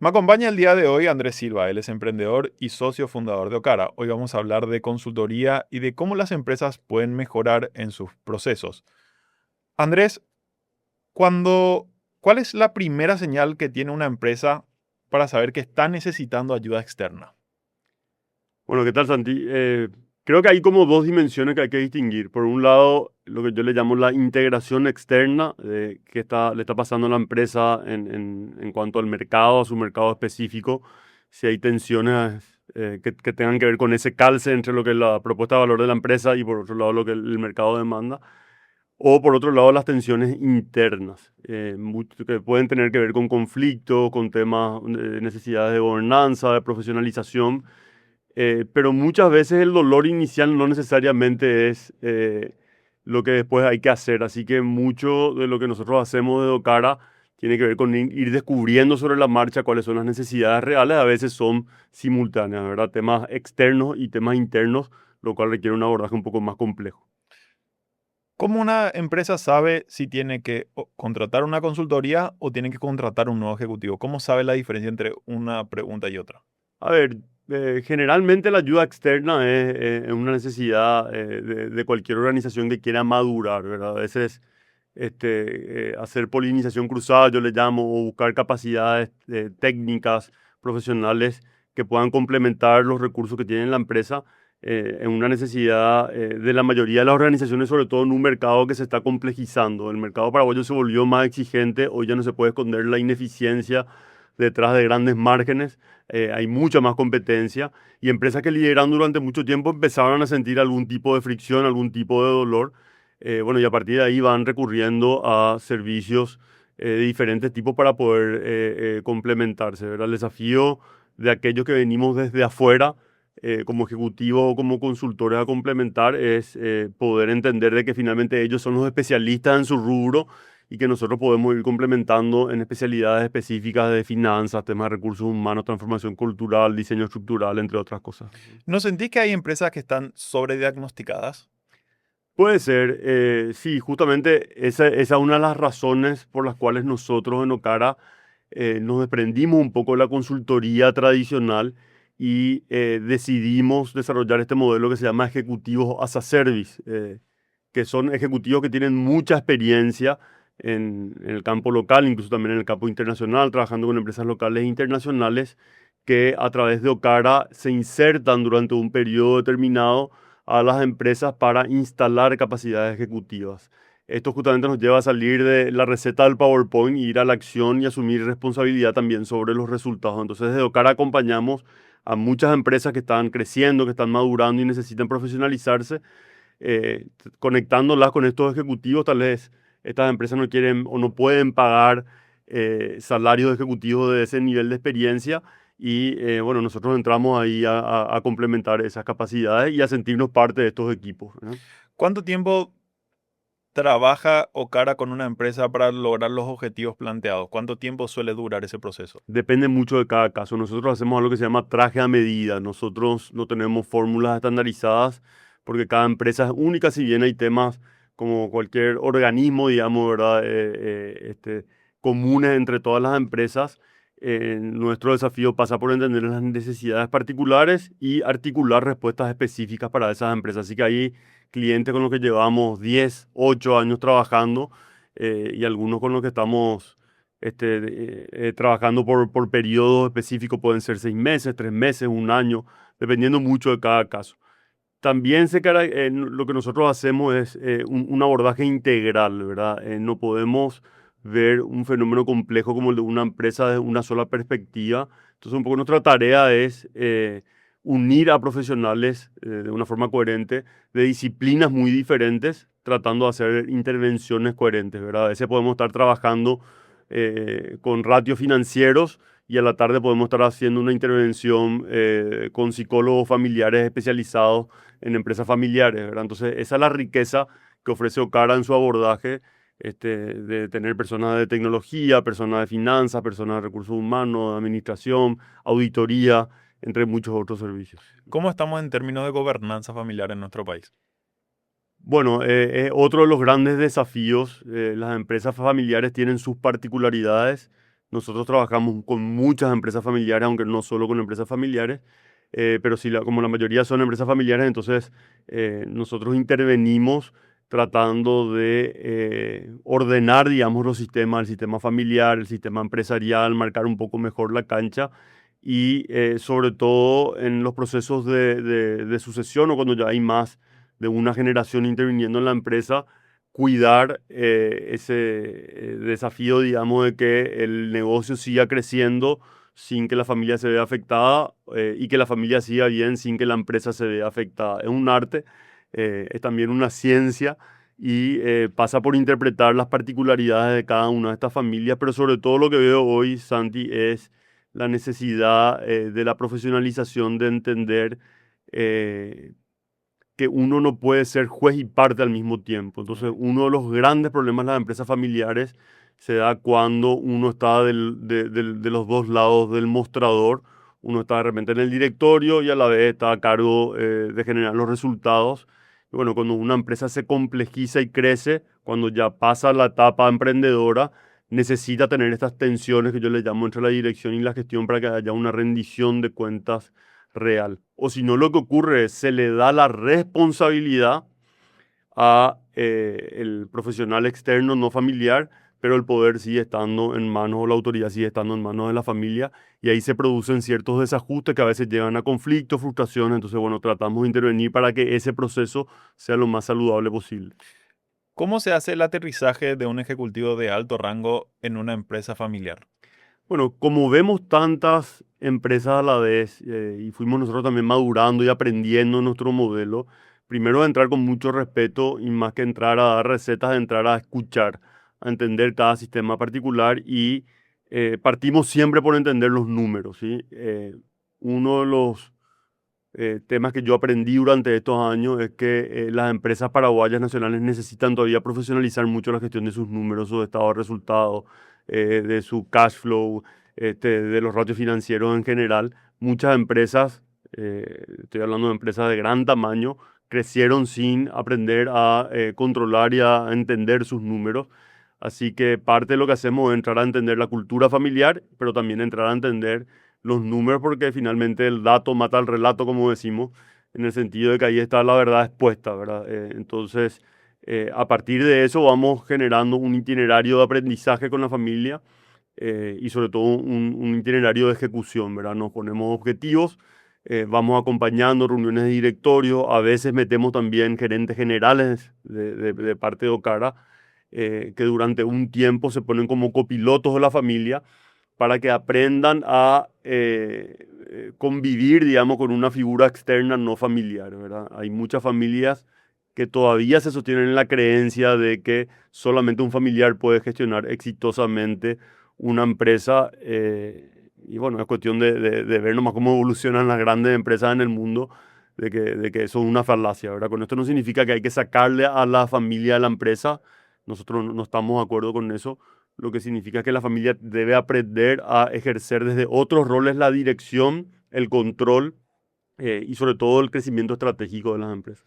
Me acompaña el día de hoy Andrés Silva, él es emprendedor y socio fundador de Okara. Hoy vamos a hablar de consultoría y de cómo las empresas pueden mejorar en sus procesos. Andrés, cuando, ¿cuál es la primera señal que tiene una empresa para saber que está necesitando ayuda externa? Bueno, ¿qué tal, Santi? Creo que hay como dos dimensiones que hay que distinguir. Por un lado, lo que yo le llamo la integración externa, le está pasando a la empresa en cuanto al mercado, a su mercado específico, si hay tensiones que tengan que ver con ese calce entre lo que es la propuesta de valor de la empresa y por otro lado lo que el mercado demanda. O por otro lado, las tensiones internas, que pueden tener que ver con conflictos, con temas de necesidades de gobernanza, de profesionalización, pero muchas veces el dolor inicial no necesariamente es lo que después hay que hacer. Así que mucho de lo que nosotros hacemos de Docara tiene que ver con ir descubriendo sobre la marcha cuáles son las necesidades reales. A veces son simultáneas, ¿verdad? Temas externos y temas internos, lo cual requiere un abordaje un poco más complejo. ¿Cómo una empresa sabe si tiene que contratar una consultoría o tiene que contratar un nuevo ejecutivo? ¿Cómo sabe la diferencia entre una pregunta y otra? A ver, generalmente la ayuda externa es una necesidad de cualquier organización que quiera madurar, ¿verdad? A veces hacer polinización cruzada, yo le llamo, o buscar capacidades técnicas, profesionales que puedan complementar los recursos que tiene la empresa, en una necesidad de la mayoría de las organizaciones, sobre todo en un mercado que se está complejizando. El mercado paraguayo se volvió más exigente, hoy ya no se puede esconder la ineficiencia detrás de grandes márgenes, hay mucha más competencia y empresas que lideraron durante mucho tiempo empezaron a sentir algún tipo de fricción, algún tipo de dolor. Bueno, y a partir de ahí van recurriendo a servicios de diferentes tipos para poder complementarse, ¿verdad? El desafío de aquellos que venimos desde afuera, como ejecutivos o como consultores a complementar, es poder entender de que finalmente ellos son los especialistas en su rubro y que nosotros podemos ir complementando en especialidades específicas de finanzas, temas de recursos humanos, transformación cultural, diseño estructural, entre otras cosas. ¿No sentís que hay empresas que están sobrediagnosticadas? Puede ser, sí, justamente esa es una de las razones por las cuales nosotros en Okara nos desprendimos un poco de la consultoría tradicional y decidimos desarrollar este modelo que se llama Ejecutivos as a Service, que son ejecutivos que tienen mucha experiencia en el campo local, incluso también en el campo internacional, trabajando con empresas locales e internacionales, que a través de Okara se insertan durante un periodo determinado a las empresas para instalar capacidades ejecutivas. Esto justamente nos lleva a salir de la receta del PowerPoint y ir a la acción y asumir responsabilidad también sobre los resultados. Entonces, desde Okara acompañamos a muchas empresas que están creciendo, que están madurando y necesitan profesionalizarse, conectándolas con estos ejecutivos. Tal vez estas empresas no quieren o no pueden pagar salarios de ejecutivos de ese nivel de experiencia y bueno, nosotros entramos ahí a complementar esas capacidades y a sentirnos parte de estos equipos, ¿verdad? ¿Cuánto tiempo trabaja Okara con una empresa para lograr los objetivos planteados? ¿Cuánto tiempo suele durar ese proceso? Depende mucho de cada caso. Nosotros hacemos algo que se llama traje a medida. Nosotros no tenemos fórmulas estandarizadas porque cada empresa es única, si bien hay temas como cualquier organismo, digamos, ¿verdad? Comunes entre todas las empresas. Nuestro desafío pasa por entender las necesidades particulares y articular respuestas específicas para esas empresas. Así que hay clientes con los que llevamos 10, 8 años trabajando, y algunos con los que estamos trabajando por periodos específicos, pueden ser 6 meses, 3 meses, un año, dependiendo mucho de cada caso. También lo que nosotros hacemos es un abordaje integral, ¿verdad? No podemos ver un fenómeno complejo como el de una empresa desde una sola perspectiva. Entonces, un poco nuestra tarea es unir a profesionales de una forma coherente de disciplinas muy diferentes, tratando de hacer intervenciones coherentes, ¿verdad? A veces podemos estar trabajando con ratios financieros y a la tarde podemos estar haciendo una intervención con psicólogos familiares especializados en empresas familiares, ¿verdad? Entonces, esa es la riqueza que ofrece Okara en su abordaje, de tener personas de tecnología, personas de finanzas, personas de recursos humanos, de administración, auditoría, entre muchos otros servicios. ¿Cómo estamos en términos de gobernanza familiar en nuestro país? Bueno, otro de los grandes desafíos, las empresas familiares tienen sus particularidades. Nosotros trabajamos con muchas empresas familiares, aunque no solo con empresas familiares, pero sí, como la mayoría son empresas familiares, entonces nosotros intervenimos tratando de ordenar, digamos, los sistemas, el sistema familiar, el sistema empresarial, marcar un poco mejor la cancha y sobre todo en los procesos de sucesión o cuando ya hay más de una generación interviniendo en la empresa, cuidar ese desafío, digamos, de que el negocio siga creciendo sin que la familia se vea afectada y que la familia siga bien sin que la empresa se vea afectada. Es un arte, es también una ciencia y pasa por interpretar las particularidades de cada una de estas familias, pero sobre todo lo que veo hoy, Santi, es la necesidad de la profesionalización de entender que uno no puede ser juez y parte al mismo tiempo. Entonces, uno de los grandes problemas de las empresas familiares se da cuando uno está de los dos lados del mostrador. Uno está de repente en el directorio y a la vez está a cargo de generar los resultados. Y bueno, cuando una empresa se complejiza y crece, cuando ya pasa la etapa emprendedora, necesita tener estas tensiones que yo le llamo entre la dirección y la gestión para que haya una rendición de cuentas real. O si no, lo que ocurre es se le da la responsabilidad a el profesional externo no familiar, pero el poder sigue estando en manos, o la autoridad sigue estando en manos de la familia, y ahí se producen ciertos desajustes que a veces llevan a conflictos, frustraciones. Entonces, bueno, tratamos de intervenir para que ese proceso sea lo más saludable posible. ¿Cómo se hace el aterrizaje de un ejecutivo de alto rango en una empresa familiar? Bueno, como vemos tantas empresas a la vez y fuimos nosotros también madurando y aprendiendo nuestro modelo, primero entrar con mucho respeto y más que entrar a dar recetas, entrar a escuchar, a entender cada sistema particular y partimos siempre por entender los números, ¿sí? Uno de los temas que yo aprendí durante estos años es que las empresas paraguayas nacionales necesitan todavía profesionalizar mucho la gestión de sus números, su estado de resultados, de su cash flow, de los ratios financieros en general. Muchas empresas, estoy hablando de empresas de gran tamaño, crecieron sin aprender a controlar y a entender sus números. Así que parte de lo que hacemos es entrar a entender la cultura familiar, pero también entrar a entender los números porque finalmente el dato mata al relato, como decimos, en el sentido de que ahí está la verdad expuesta, ¿verdad? Entonces, a partir de eso vamos generando un itinerario de aprendizaje con la familia y sobre todo un itinerario de ejecución, ¿verdad? Nos ponemos objetivos, vamos acompañando reuniones de directorio, a veces metemos también gerentes generales de parte de Ocara, que durante un tiempo se ponen como copilotos de la familia para que aprendan a convivir, digamos, con una figura externa no familiar, ¿verdad? Hay muchas familias que todavía se sostienen en la creencia de que solamente un familiar puede gestionar exitosamente una empresa. Y bueno, es cuestión de ver nomás cómo evolucionan las grandes empresas en el mundo, de que eso es una falacia, ¿verdad? Con esto no significa que hay que sacarle a la familia de la empresa. Nosotros no estamos de acuerdo con eso, lo que significa que la familia debe aprender a ejercer desde otros roles la dirección, el control y sobre todo el crecimiento estratégico de las empresas.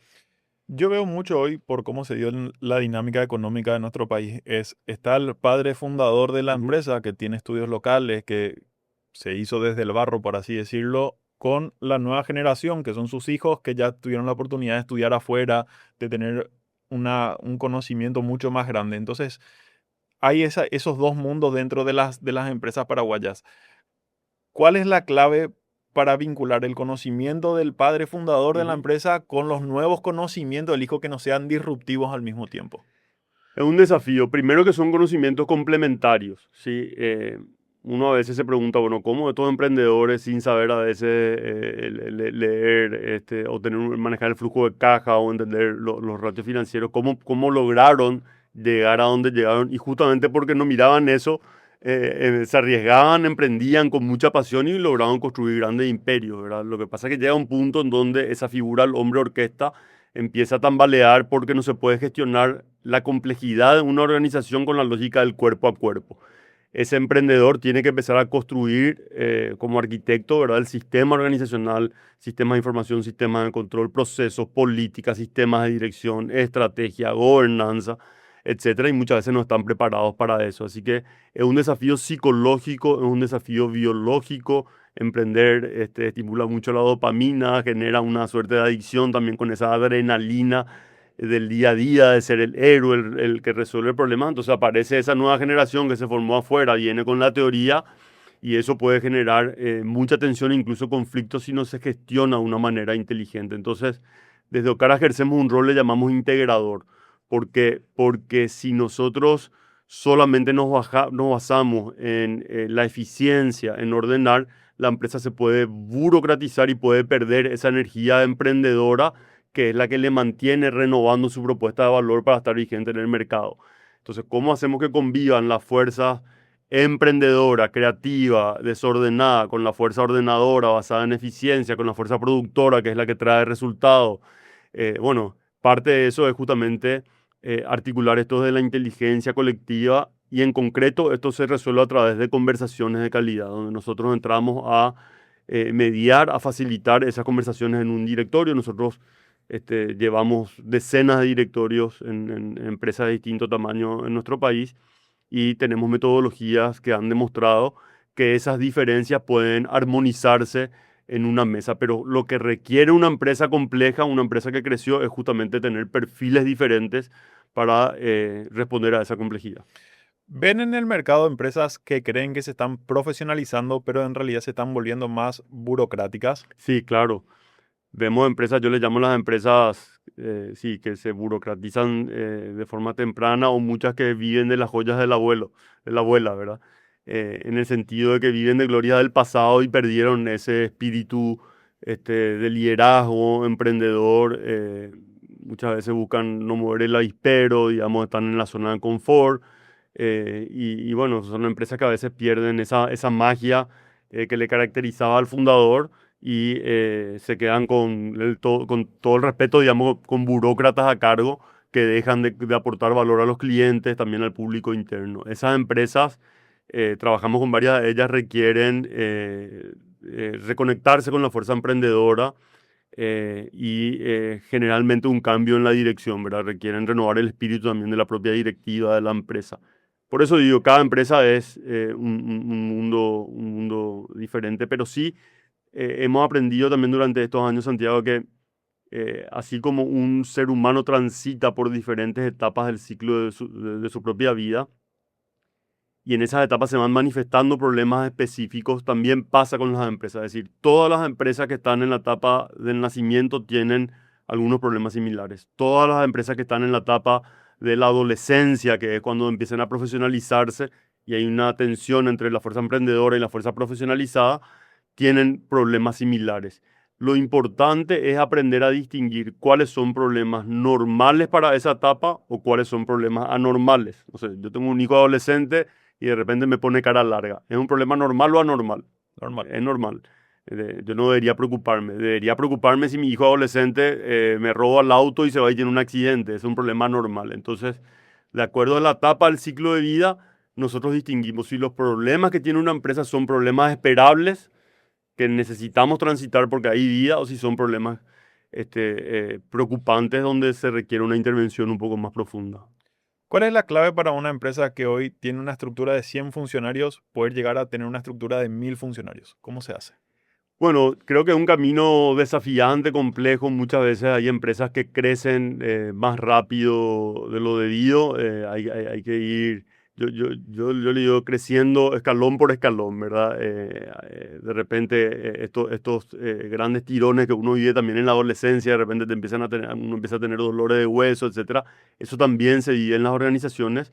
Yo veo mucho hoy por cómo se dio la dinámica económica de nuestro país. Está el padre fundador de la Ujú, empresa que tiene estudios locales, que se hizo desde el barro, por así decirlo, con la nueva generación, que son sus hijos, que ya tuvieron la oportunidad de estudiar afuera, de tener un conocimiento mucho más grande. Entonces, hay esos dos mundos dentro de las empresas paraguayas. ¿Cuál es la clave para vincular el conocimiento del padre fundador de la ujú. empresa con los nuevos conocimientos del hijo que no sean disruptivos al mismo tiempo? Es un desafío. Primero que son conocimientos complementarios, ¿sí? Uno a veces se pregunta, bueno, ¿cómo estos emprendedores sin saber a veces leer o manejar el flujo de caja o entender los ratios financieros, cómo lograron llegar a donde llegaron? Y justamente porque no miraban eso, se arriesgaban, emprendían con mucha pasión y lograban construir grandes imperios, ¿verdad? Lo que pasa es que llega un punto en donde esa figura, el hombre orquesta, empieza a tambalear porque no se puede gestionar la complejidad de una organización con la lógica del cuerpo a cuerpo. Ese emprendedor tiene que empezar a construir como arquitecto, ¿verdad? El sistema organizacional, sistemas de información, sistemas de control, procesos, políticas, sistemas de dirección, estrategia, gobernanza. etcétera, y muchas veces no están preparados para eso. Así que es un desafío psicológico, es un desafío biológico. Emprender estimula mucho la dopamina, genera una suerte de adicción también con esa adrenalina del día a día, de ser el héroe, el que resuelve el problema. Entonces aparece esa nueva generación que se formó afuera, viene con la teoría y eso puede generar mucha tensión e incluso conflictos si no se gestiona de una manera inteligente. Entonces, desde Ocara ejercemos un rol, le llamamos integrador, porque si nosotros solamente nos basamos en la eficiencia, en ordenar, la empresa se puede burocratizar y puede perder esa energía emprendedora que es la que le mantiene renovando su propuesta de valor para estar vigente en el mercado. Entonces, ¿cómo hacemos que convivan las fuerzas emprendedora, creativa, desordenada, con la fuerza ordenadora basada en eficiencia, con la fuerza productora, que es la que trae resultados? Bueno, parte de eso es justamente articular esto de la inteligencia colectiva y en concreto esto se resuelve a través de conversaciones de calidad, donde nosotros entramos a mediar, a facilitar esas conversaciones en un directorio. Nosotros llevamos decenas de directorios en empresas de distinto tamaño en nuestro país y tenemos metodologías que han demostrado que esas diferencias pueden armonizarse en una mesa, pero lo que requiere una empresa compleja, una empresa que creció, es justamente tener perfiles diferentes para responder a esa complejidad. ¿Ven en el mercado empresas que creen que se están profesionalizando, pero en realidad se están volviendo más burocráticas? Sí, claro. Vemos empresas, yo les llamo las empresas, sí, que se burocratizan de forma temprana o muchas que viven de las joyas del abuelo, de la abuela, ¿verdad? En el sentido de que viven de gloria del pasado y perdieron ese espíritu de liderazgo, emprendedor. Muchas veces buscan no mover el avispero, digamos, están en la zona de confort. Y bueno, son empresas que a veces pierden esa magia que le caracterizaba al fundador y se quedan con todo el respeto, digamos, con burócratas a cargo que dejan de aportar valor a los clientes, también al público interno. Esas empresas, trabajamos con varias de ellas, requieren reconectarse con la fuerza emprendedora y generalmente un cambio en la dirección, ¿verdad? Requieren renovar el espíritu también de la propia directiva de la empresa. Por eso digo, cada empresa es un mundo diferente, pero sí hemos aprendido también durante estos años, Santiago, que así como un ser humano transita por diferentes etapas del ciclo de su propia vida, y en esas etapas se van manifestando problemas específicos, también pasa con las empresas. Es decir, todas las empresas que están en la etapa del nacimiento tienen algunos problemas similares. Todas las empresas que están en la etapa de la adolescencia, que es cuando empiezan a profesionalizarse y hay una tensión entre la fuerza emprendedora y la fuerza profesionalizada, tienen problemas similares. Lo importante es aprender a distinguir cuáles son problemas normales para esa etapa o cuáles son problemas anormales. O sea, yo tengo un hijo adolescente y de repente me pone cara larga. ¿Es un problema normal o anormal? Normal. Es normal. Yo no debería preocuparme. Debería preocuparme si mi hijo adolescente me roba el auto y se va y tiene un accidente. Es un problema normal. Entonces, de acuerdo a la etapa del ciclo de vida, nosotros distinguimos si los problemas que tiene una empresa son problemas esperables, que necesitamos transitar porque hay vida, o si son problemas preocupantes donde se requiere una intervención un poco más profunda. ¿Cuál es la clave para una empresa que hoy tiene una estructura de 100 funcionarios poder llegar a tener una estructura de 1000 funcionarios? ¿Cómo se hace? Bueno, creo que es un camino desafiante, complejo. Muchas veces hay empresas que crecen más rápido de lo debido. Hay que ir, yo le digo, creciendo escalón por escalón, ¿verdad? De repente estos grandes tirones que uno vive también en la adolescencia, de repente uno empieza a tener dolores de hueso, etcétera. Eso también se vive en las organizaciones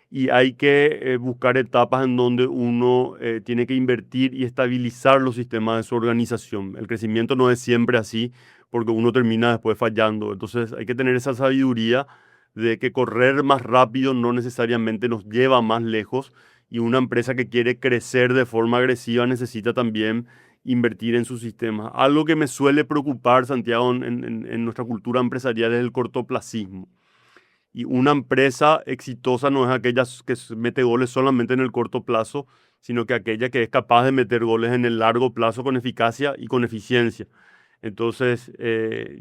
y hay que buscar etapas en donde uno tiene que invertir y estabilizar los sistemas de su organización. El crecimiento no es siempre así porque uno termina después fallando. Entonces hay que tener esa sabiduría de que correr más rápido no necesariamente nos lleva más lejos y una empresa que quiere crecer de forma agresiva necesita también invertir en sus sistemas. Algo que me suele preocupar, Santiago, en nuestra cultura empresarial es el cortoplacismo. Y una empresa exitosa no es aquella que mete goles solamente en el corto plazo, sino que aquella que es capaz de meter goles en el largo plazo con eficacia y con eficiencia. Entonces,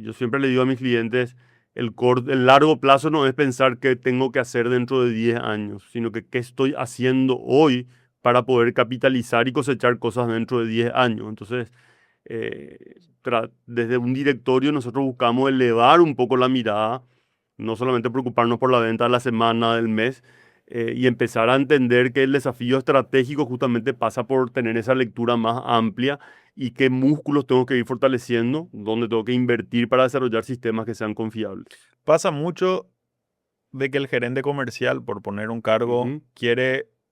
yo siempre le digo a mis clientes el largo plazo no es pensar qué tengo que hacer dentro de 10 años, sino que qué estoy haciendo hoy para poder capitalizar y cosechar cosas dentro de 10 años. Entonces, desde un directorio nosotros buscamos elevar un poco la mirada, no solamente preocuparnos por la venta de la semana, del mes, y empezar a entender que el desafío estratégico justamente pasa por tener esa lectura más amplia y qué músculos tengo que ir fortaleciendo, dónde tengo que invertir para desarrollar sistemas que sean confiables. Pasa mucho de que el gerente comercial, por poner un cargo, Ujú.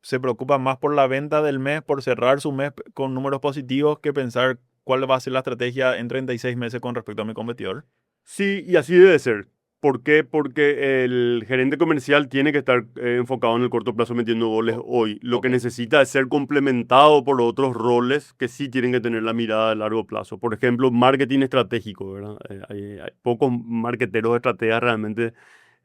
se preocupa más por la venta del mes, por cerrar su mes con números positivos, que pensar cuál va a ser la estrategia en 36 meses con respecto a mi competidor. Sí, y así debe ser. ¿Por qué? Porque el gerente comercial tiene que estar enfocado en el corto plazo metiendo goles O- hoy. Lo que ok. necesita es ser complementado por otros roles que sí tienen que tener la mirada a largo plazo. Por ejemplo, marketing estratégico, ¿verdad? Hay pocos marketeros estrategas realmente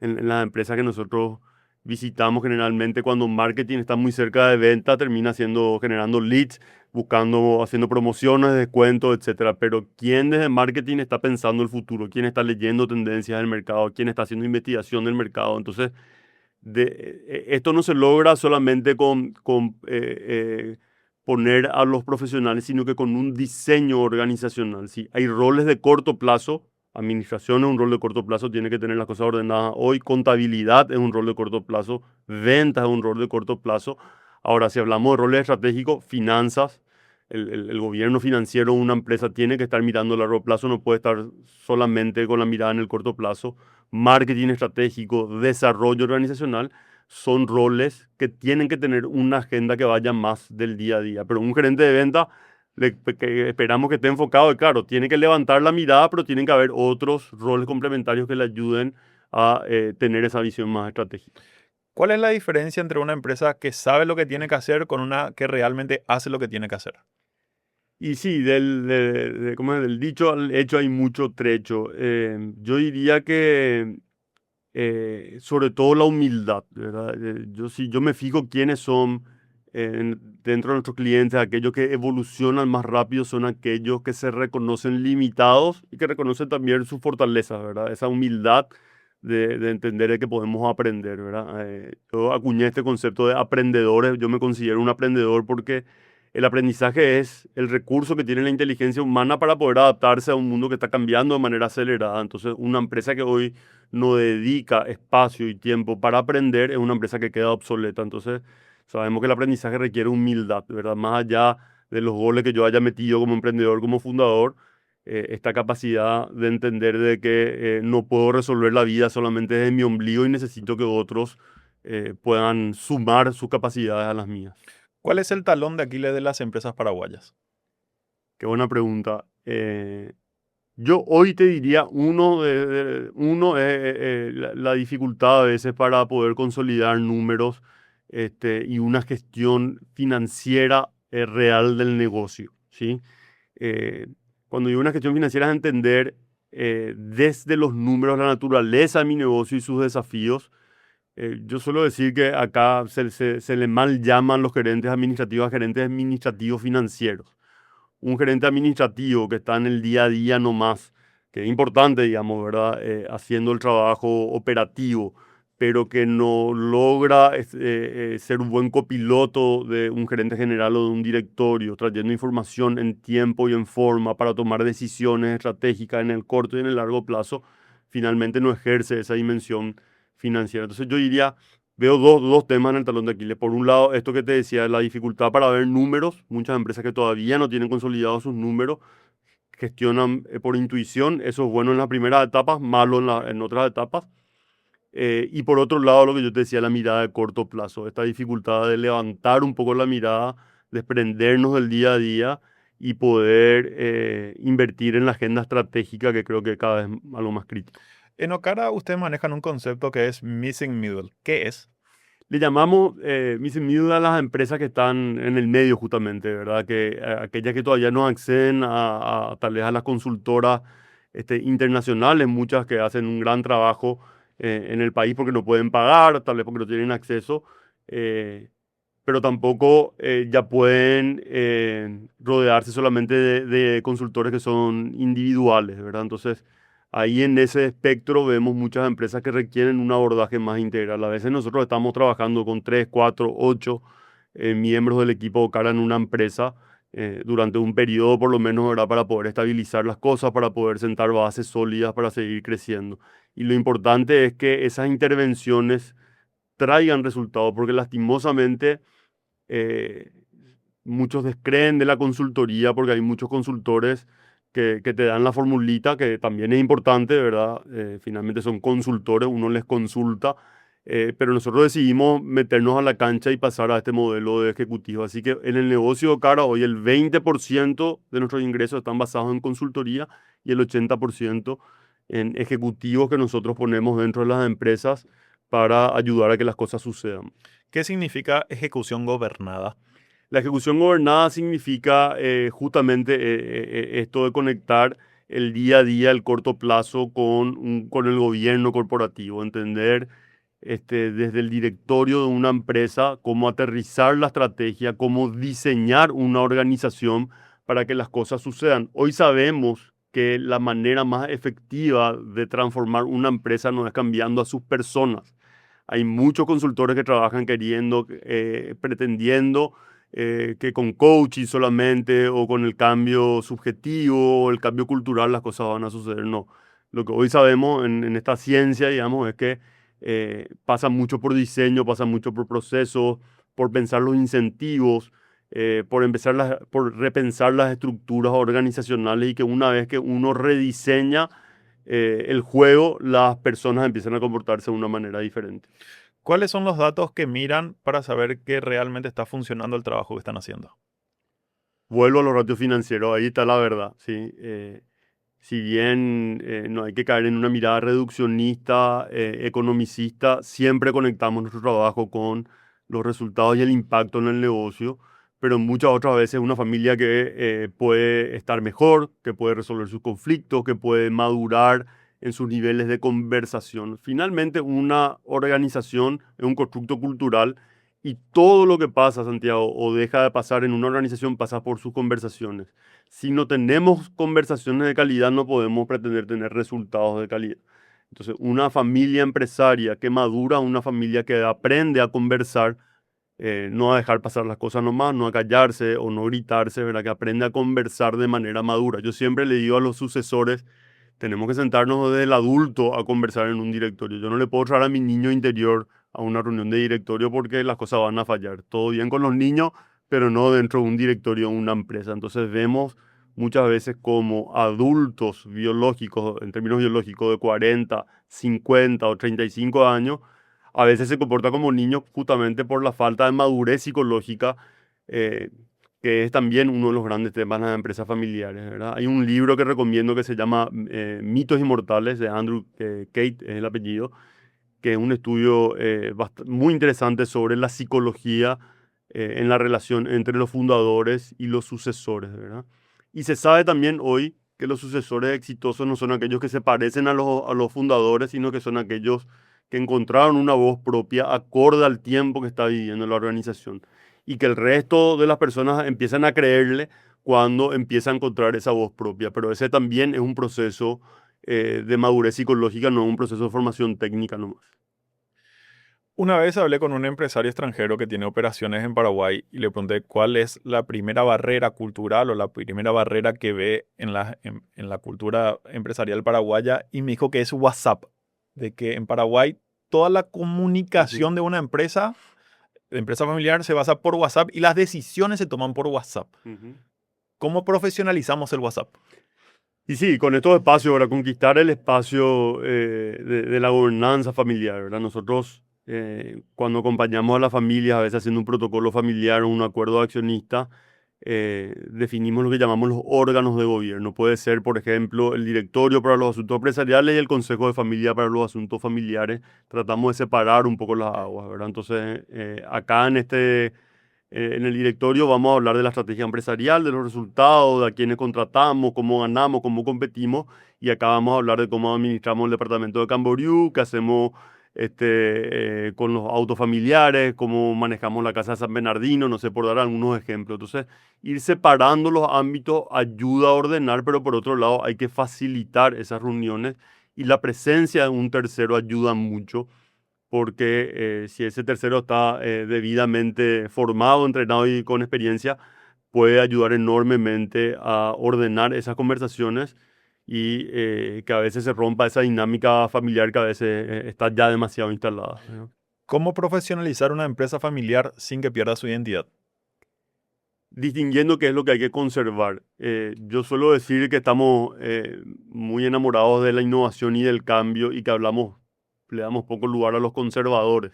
en las empresas que nosotros visitamos generalmente. Cuando marketing está muy cerca de venta, termina generando leads, buscando, haciendo promociones, descuentos, etcétera. Pero ¿quién desde marketing está pensando el futuro? ¿Quién está leyendo tendencias del mercado? ¿Quién está haciendo investigación del mercado? Entonces, esto no se logra solamente con poner a los profesionales, sino que con un diseño organizacional. ¿Sí? Hay roles de corto plazo. Administración es un rol de corto plazo, tiene que tener las cosas ordenadas hoy. Contabilidad es un rol de corto plazo. Ventas es un rol de corto plazo. Ahora, si hablamos de roles estratégicos, finanzas, el gobierno financiero de una empresa tiene que estar mirando a largo plazo, no puede estar solamente con la mirada en el corto plazo. Marketing estratégico, desarrollo organizacional, son roles que tienen que tener una agenda que vaya más del día a día. Pero un gerente de venta, que esperamos que esté enfocado, y claro, tiene que levantar la mirada, pero tienen que haber otros roles complementarios que le ayuden a tener esa visión más estratégica. ¿Cuál es la diferencia entre una empresa que sabe lo que tiene que hacer con una que realmente hace lo que tiene que hacer? Y sí, ¿cómo es? Del dicho al hecho hay mucho trecho. Yo diría que sobre todo la humildad, ¿verdad? Yo me fijo quiénes son dentro de nuestros clientes, aquellos que evolucionan más rápido son aquellos que se reconocen limitados y que reconocen también sus fortalezas, ¿verdad? Esa humildad de entender de que podemos aprender, ¿verdad? Yo acuñé este concepto de aprendedores, yo me considero un aprendedor porque el aprendizaje es el recurso que tiene la inteligencia humana para poder adaptarse a un mundo que está cambiando de manera acelerada. Entonces, una empresa que hoy no dedica espacio y tiempo para aprender, es una empresa que queda obsoleta. Entonces, sabemos que el aprendizaje requiere humildad, ¿verdad? Más allá de los goles que yo haya metido como emprendedor, como fundador, esta capacidad de entender de que no puedo resolver la vida solamente desde mi ombligo y necesito que otros puedan sumar sus capacidades a las mías. ¿Cuál es el talón de Aquiles de las empresas paraguayas? Qué buena pregunta. Yo hoy te diría, uno es la dificultad a veces para poder consolidar números y una gestión financiera real del negocio, ¿sí? Eh, Cuando digo una gestión financiera es entender desde los números la naturaleza de mi negocio y sus desafíos. Yo suelo decir que acá se le mal llaman los gerentes administrativos a gerentes administrativos financieros. Un gerente administrativo que está en el día a día nomás, que es importante, digamos, ¿verdad? Haciendo el trabajo operativo, pero que no logra ser un buen copiloto de un gerente general o de un directorio, trayendo información en tiempo y en forma para tomar decisiones estratégicas en el corto y en el largo plazo, finalmente no ejerce esa dimensión financiera. Entonces yo diría, veo dos temas en el talón de Aquiles. Por un lado, esto que te decía, la dificultad para ver números. Muchas empresas que todavía no tienen consolidados sus números gestionan por intuición. Eso es bueno en las primeras etapas, malo en otras etapas. Y por otro lado, lo que yo te decía, la mirada de corto plazo. Esta dificultad de levantar un poco la mirada, desprendernos del día a día y poder invertir en la agenda estratégica, que creo que cada vez es algo más crítico. En Okara ustedes manejan un concepto que es missing middle. ¿Qué es? Le llamamos Missing Middle a las empresas que están en el medio justamente, ¿verdad? Que aquellas que todavía no acceden tal vez a las consultoras internacionales, muchas que hacen un gran trabajo en el país porque no pueden pagar, tal vez porque no tienen acceso, eh, pero tampoco ya pueden rodearse solamente de consultores que son individuales, ¿verdad? Entonces, Ahí en ese espectro vemos muchas empresas que requieren un abordaje más integral. A veces nosotros estamos trabajando con 3, 4, 8 miembros del equipo cara en una empresa durante un periodo por lo menos, ¿verdad? Para poder estabilizar las cosas, para poder sentar bases sólidas para seguir creciendo. Y lo importante es que esas intervenciones traigan resultados, porque lastimosamente eh, muchos descreen de la consultoría porque hay muchos consultores que te dan la formulita, que también es importante, ¿verdad? Finalmente son consultores, uno les consulta, pero nosotros decidimos meternos a la cancha y pasar a este modelo de ejecutivo. Así que en el negocio de Cara hoy el 20% de nuestros ingresos están basados en consultoría y el 80% en ejecutivos que nosotros ponemos dentro de las empresas para ayudar a que las cosas sucedan. ¿Qué significa ejecución gobernada? La ejecución gobernada significa justamente esto de conectar el día a día, el corto plazo con el gobierno corporativo, entender desde el directorio de una empresa cómo aterrizar la estrategia, cómo diseñar una organización para que las cosas sucedan. Hoy sabemos que la manera más efectiva de transformar una empresa no es cambiando a sus personas. Hay muchos consultores que trabajan queriendo, pretendiendo que con coaching solamente o con el cambio subjetivo o el cambio cultural las cosas van a suceder. No. Lo que hoy sabemos en esta ciencia, digamos, es que pasa mucho por diseño, pasa mucho por procesos, por pensar los incentivos, por repensar las estructuras organizacionales y que una vez que uno rediseña el juego, las personas empiezan a comportarse de una manera diferente. ¿Cuáles son los datos que miran para saber que realmente está funcionando el trabajo que están haciendo? Vuelvo a los ratios financieros, ahí está la verdad, ¿sí? Si bien no hay que caer en una mirada reduccionista, economicista, siempre conectamos nuestro trabajo con los resultados y el impacto en el negocio, pero muchas otras veces una familia que puede estar mejor, que puede resolver sus conflictos, que puede madurar en sus niveles de conversación. Finalmente, una organización es un constructo cultural y todo lo que pasa, Santiago, o deja de pasar en una organización pasa por sus conversaciones. Si no tenemos conversaciones de calidad, no podemos pretender tener resultados de calidad. Entonces, una familia empresaria que madura, una familia que aprende a conversar, no a dejar pasar las cosas nomás, no a callarse o no gritarse, ¿verdad? Que aprende a conversar de manera madura. Yo siempre le digo a los sucesores, tenemos que sentarnos desde el adulto a conversar en un directorio. Yo no le puedo traer a mi niño interior a una reunión de directorio porque las cosas van a fallar. Todo bien con los niños, pero no dentro de un directorio de una empresa. Entonces vemos muchas veces como adultos biológicos, en términos biológicos, de 40, 50 o 35 años, a veces se comporta como niños justamente por la falta de madurez psicológica, eh, que es también uno de los grandes temas de las empresas familiares, ¿verdad? Hay un libro que recomiendo que se llama Mitos Inmortales, de Andrew Tate, es el apellido, que es un estudio muy interesante sobre la psicología en la relación entre los fundadores y los sucesores, ¿verdad? Y se sabe también hoy que los sucesores exitosos no son aquellos que se parecen a los fundadores, sino que son aquellos que encontraron una voz propia acorde al tiempo que está viviendo la organización y que el resto de las personas empiezan a creerle cuando empieza a encontrar esa voz propia. Pero ese también es un proceso de madurez psicológica, no es un proceso de formación técnica nomás. Una vez hablé con un empresario extranjero que tiene operaciones en Paraguay y le pregunté cuál es la primera barrera cultural o la primera barrera que ve en la cultura empresarial paraguaya y me dijo que es WhatsApp, de que en Paraguay toda la Así. comunicación de empresa familiar se basa por WhatsApp y las decisiones se toman por WhatsApp. Ujú. ¿Cómo profesionalizamos el WhatsApp? Y sí, con estos espacios, para conquistar el espacio de la gobernanza familiar, ¿verdad? Nosotros, cuando acompañamos a las familias, a veces haciendo un protocolo familiar o un acuerdo de accionista, definimos lo que llamamos los órganos de gobierno. Puede ser, por ejemplo, el directorio para los asuntos empresariales y el consejo de familia para los asuntos familiares. Tratamos de separar un poco las aguas, ¿verdad? Entonces, acá en el directorio vamos a hablar de la estrategia empresarial, de los resultados, de a quiénes contratamos, cómo ganamos, cómo competimos. Y acá vamos a hablar de cómo administramos el departamento de Camboriú, qué hacemos con los autos familiares, cómo manejamos la casa de San Bernardino, no sé, por dar algunos ejemplos. Entonces, ir separando los ámbitos ayuda a ordenar, pero por otro lado hay que facilitar esas reuniones y la presencia de un tercero ayuda mucho porque si ese tercero está debidamente formado, entrenado y con experiencia, puede ayudar enormemente a ordenar esas conversaciones y que a veces se rompa esa dinámica familiar que a veces está ya demasiado instalada, ¿no? ¿Cómo profesionalizar una empresa familiar sin que pierda su identidad? Distinguiendo qué es lo que hay que conservar. Yo suelo decir que estamos muy enamorados de la innovación y del cambio y que le damos poco lugar a los conservadores.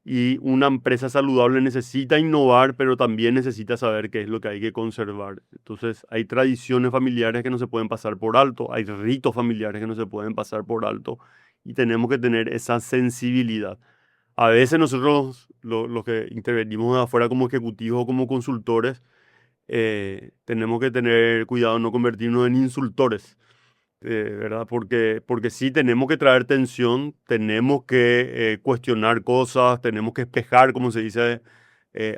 Y una empresa saludable necesita innovar, pero también necesita saber qué es lo que hay que conservar. Entonces, hay tradiciones familiares que no se pueden pasar por alto, hay ritos familiares que no se pueden pasar por alto y tenemos que tener esa sensibilidad. A veces nosotros, los que intervenimos de afuera como ejecutivos o como consultores, tenemos que tener cuidado de no convertirnos en insultores, ¿verdad? Porque sí tenemos que traer tensión, tenemos que cuestionar cosas, tenemos que espejar, como se dice,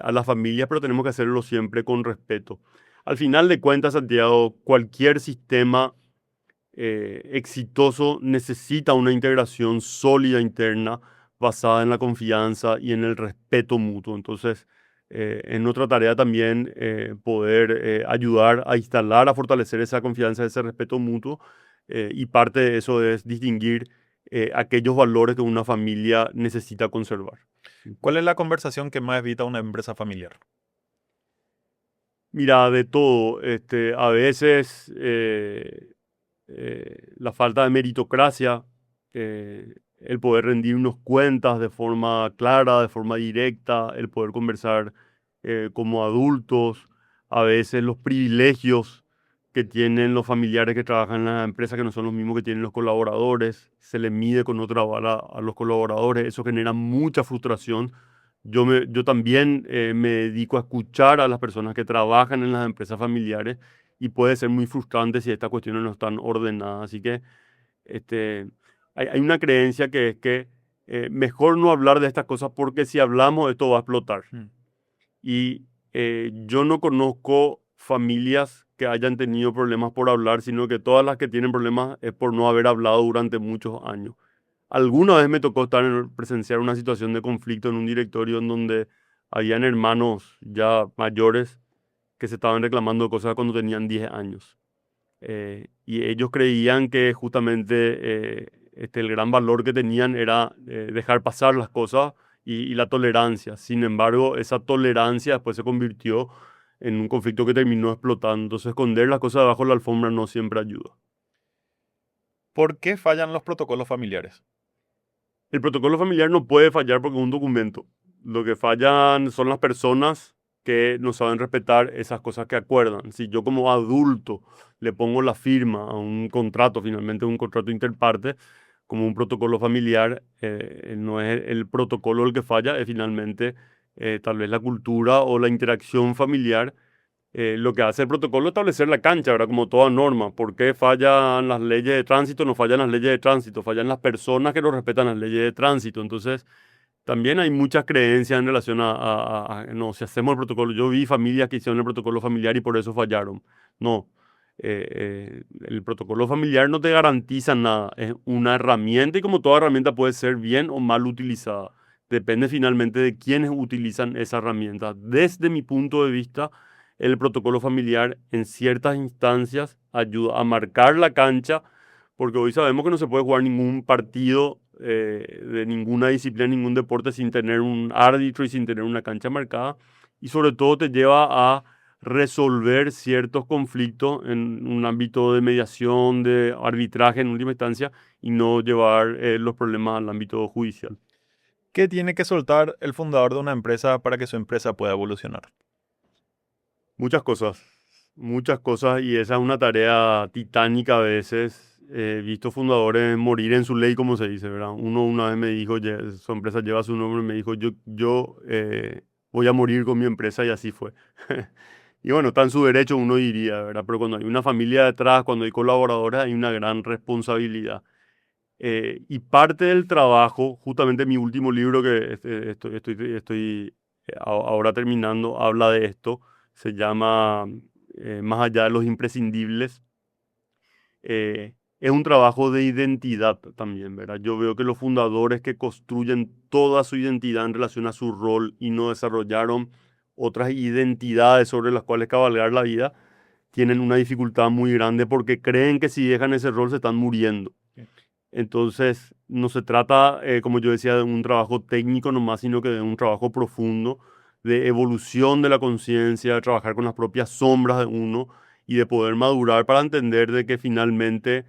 a las familias, pero tenemos que hacerlo siempre con respeto. Al final de cuentas, Santiago, cualquier sistema exitoso necesita una integración sólida interna basada en la confianza y en el respeto mutuo. Entonces, es nuestra tarea también poder ayudar a instalar, a fortalecer esa confianza, ese respeto mutuo. Y parte de eso es distinguir aquellos valores que una familia necesita conservar. ¿Cuál es la conversación que más evita una empresa familiar? Mira, de todo. A veces la falta de meritocracia, el poder rendirnos cuentas de forma clara, de forma directa, el poder conversar como adultos, a veces los privilegios que tienen los familiares que trabajan en la empresa, que no son los mismos que tienen los colaboradores, se le mide con otra vara a los colaboradores, eso genera mucha frustración. Yo también me dedico a escuchar a las personas que trabajan en las empresas familiares y puede ser muy frustrante si estas cuestiones no están ordenadas. Así que este, hay una creencia que es que mejor no hablar de estas cosas porque si hablamos esto va a explotar. Mm. Y yo no conozco familias que hayan tenido problemas por hablar, sino que todas las que tienen problemas es por no haber hablado durante muchos años. Alguna vez me tocó presenciar una situación de conflicto en un directorio en donde habían hermanos ya mayores que se estaban reclamando cosas cuando tenían 10 años. Y ellos creían que justamente el gran valor que tenían era dejar pasar las cosas y la tolerancia. Sin embargo, esa tolerancia después se convirtió en un conflicto que terminó explotando. Entonces, esconder las cosas debajo de la alfombra no siempre ayuda. ¿Por qué fallan los protocolos familiares? El protocolo familiar no puede fallar porque es un documento. Lo que fallan son las personas que no saben respetar esas cosas que acuerdan. Si yo como adulto le pongo la firma a un contrato, finalmente un contrato interparte, como un protocolo familiar, no es el protocolo el que falla, es finalmente tal vez la cultura o la interacción familiar. Lo que hace el protocolo es establecer la cancha, ¿verdad? Como toda norma. ¿Por qué fallan las leyes de tránsito? No fallan las leyes de tránsito, fallan las personas que no respetan las leyes de tránsito. Entonces, también hay muchas creencias en relación no, si hacemos el protocolo. Yo vi familias que hicieron el protocolo familiar y por eso fallaron. No, el protocolo familiar no te garantiza nada. Es una herramienta y como toda herramienta puede ser bien o mal utilizada. Depende finalmente de quienes utilizan esa herramienta. Desde mi punto de vista, el protocolo familiar en ciertas instancias ayuda a marcar la cancha, porque hoy sabemos que no se puede jugar ningún partido de ninguna disciplina, ningún deporte sin tener un árbitro y sin tener una cancha marcada. Y sobre todo te lleva a resolver ciertos conflictos en un ámbito de mediación, de arbitraje en última instancia, y no llevar los problemas al ámbito judicial. ¿Qué tiene que soltar el fundador de una empresa para que su empresa pueda evolucionar? Muchas cosas, y esa es una tarea titánica a veces. He visto fundadores morir en su ley, como se dice, ¿verdad? Uno una vez me dijo, su empresa lleva su nombre, me dijo, yo voy a morir con mi empresa y así fue. Y bueno, está en su derecho, uno diría, ¿verdad? Pero cuando hay una familia detrás, cuando hay colaboradores, hay una gran responsabilidad. Y parte del trabajo, justamente mi último libro que ahora terminando, habla de esto, se llama Más allá de los imprescindibles. Es un trabajo de identidad también, ¿verdad? Yo veo que los fundadores que construyen toda su identidad en relación a su rol y no desarrollaron otras identidades sobre las cuales cabalgar la vida, tienen una dificultad muy grande porque creen que si dejan ese rol se están muriendo. Entonces, no se trata, como yo decía, de un trabajo técnico nomás, sino que de un trabajo profundo, de evolución de la conciencia, de trabajar con las propias sombras de uno y de poder madurar para entender de que finalmente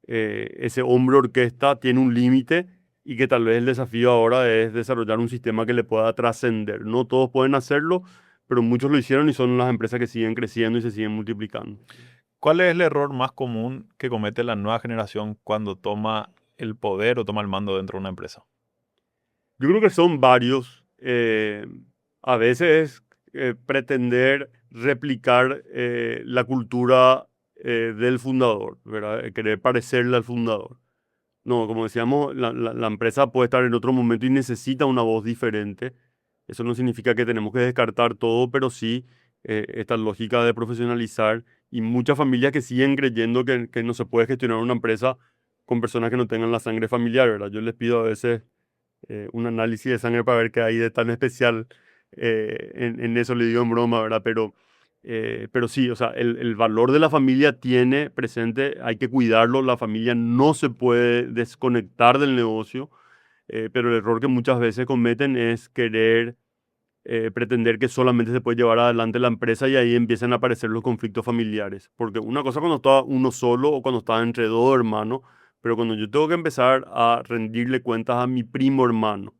ese hombre orquesta tiene un límite y que tal vez el desafío ahora es desarrollar un sistema que le pueda trascender. No todos pueden hacerlo, pero muchos lo hicieron y son las empresas que siguen creciendo y se siguen multiplicando. ¿Cuál es el error más común que comete la nueva generación cuando toma el poder o toma el mando dentro de una empresa? Yo creo que son varios. A veces pretender replicar la cultura del fundador, ¿verdad? Querer parecerle al fundador. No, como decíamos, la empresa puede estar en otro momento y necesita una voz diferente. Eso no significa que tenemos que descartar todo, pero sí esta lógica de profesionalizar y muchas familias que siguen creyendo que no se puede gestionar una empresa con personas que no tengan la sangre familiar, ¿verdad? Yo les pido a veces un análisis de sangre para ver qué hay de tan especial en eso, le digo en broma, ¿verdad? Pero sí, o sea, el valor de la familia tiene presente, hay que cuidarlo, la familia no se puede desconectar del negocio, pero el error que muchas veces cometen es querer pretender que solamente se puede llevar adelante la empresa y ahí empiezan a aparecer los conflictos familiares. Porque una cosa cuando está uno solo o cuando está entre dos hermanos, pero cuando yo tengo que empezar a rendirle cuentas a mi primo hermano,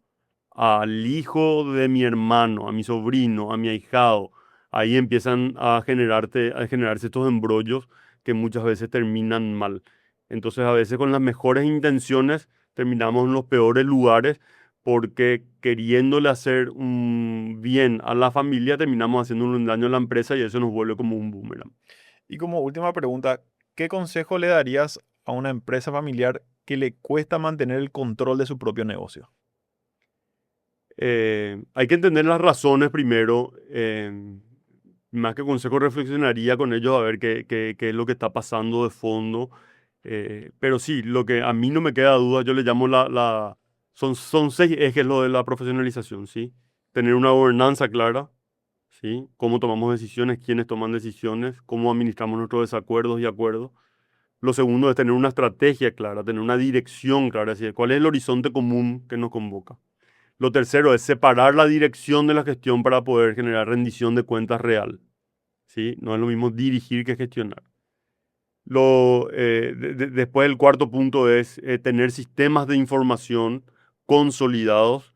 al hijo de mi hermano, a mi sobrino, a mi ahijado, ahí empiezan a generarse estos embrollos que muchas veces terminan mal. Entonces a veces con las mejores intenciones terminamos en los peores lugares porque queriéndole hacer un bien a la familia terminamos haciendo un daño a la empresa y eso nos vuelve como un boomerang. Y como última pregunta, ¿qué consejo le darías a una empresa familiar que le cuesta mantener el control de su propio negocio? Hay que entender las razones primero. Más que consejo, reflexionaría con ellos a ver qué es lo que está pasando de fondo. Pero sí, lo que a mí no me queda duda, yo le llamo son 6 ejes lo de la profesionalización, ¿sí? Tener una gobernanza clara, ¿sí? Cómo tomamos decisiones, quiénes toman decisiones, cómo administramos nuestros desacuerdos y acuerdos. Lo segundo es tener una estrategia clara, tener una dirección clara, es decir, cuál es el horizonte común que nos convoca. Lo tercero es separar la dirección de la gestión para poder generar rendición de cuentas real, ¿sí? No es lo mismo dirigir que gestionar. Después el cuarto punto es tener sistemas de información consolidados,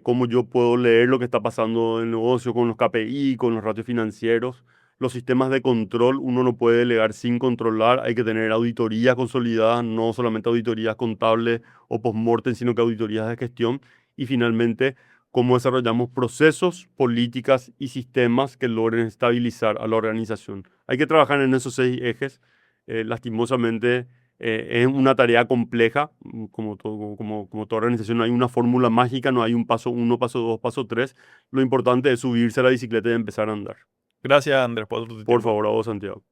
cómo yo puedo leer lo que está pasando en el negocio con los KPI, con los ratios financieros. Los sistemas de control uno no puede delegar sin controlar, hay que tener auditorías consolidadas, no solamente auditorías contables o post-mortem, sino que auditorías de gestión. Y finalmente, cómo desarrollamos procesos, políticas y sistemas que logren estabilizar a la organización. Hay que trabajar en esos 6 ejes. Lastimosamente es una tarea compleja, como toda organización no hay una fórmula mágica, no hay un paso uno, paso dos, paso tres. Lo importante es subirse a la bicicleta y empezar a andar. Gracias, Andrés, por tu Por tiempo. favor, a vos, Santiago.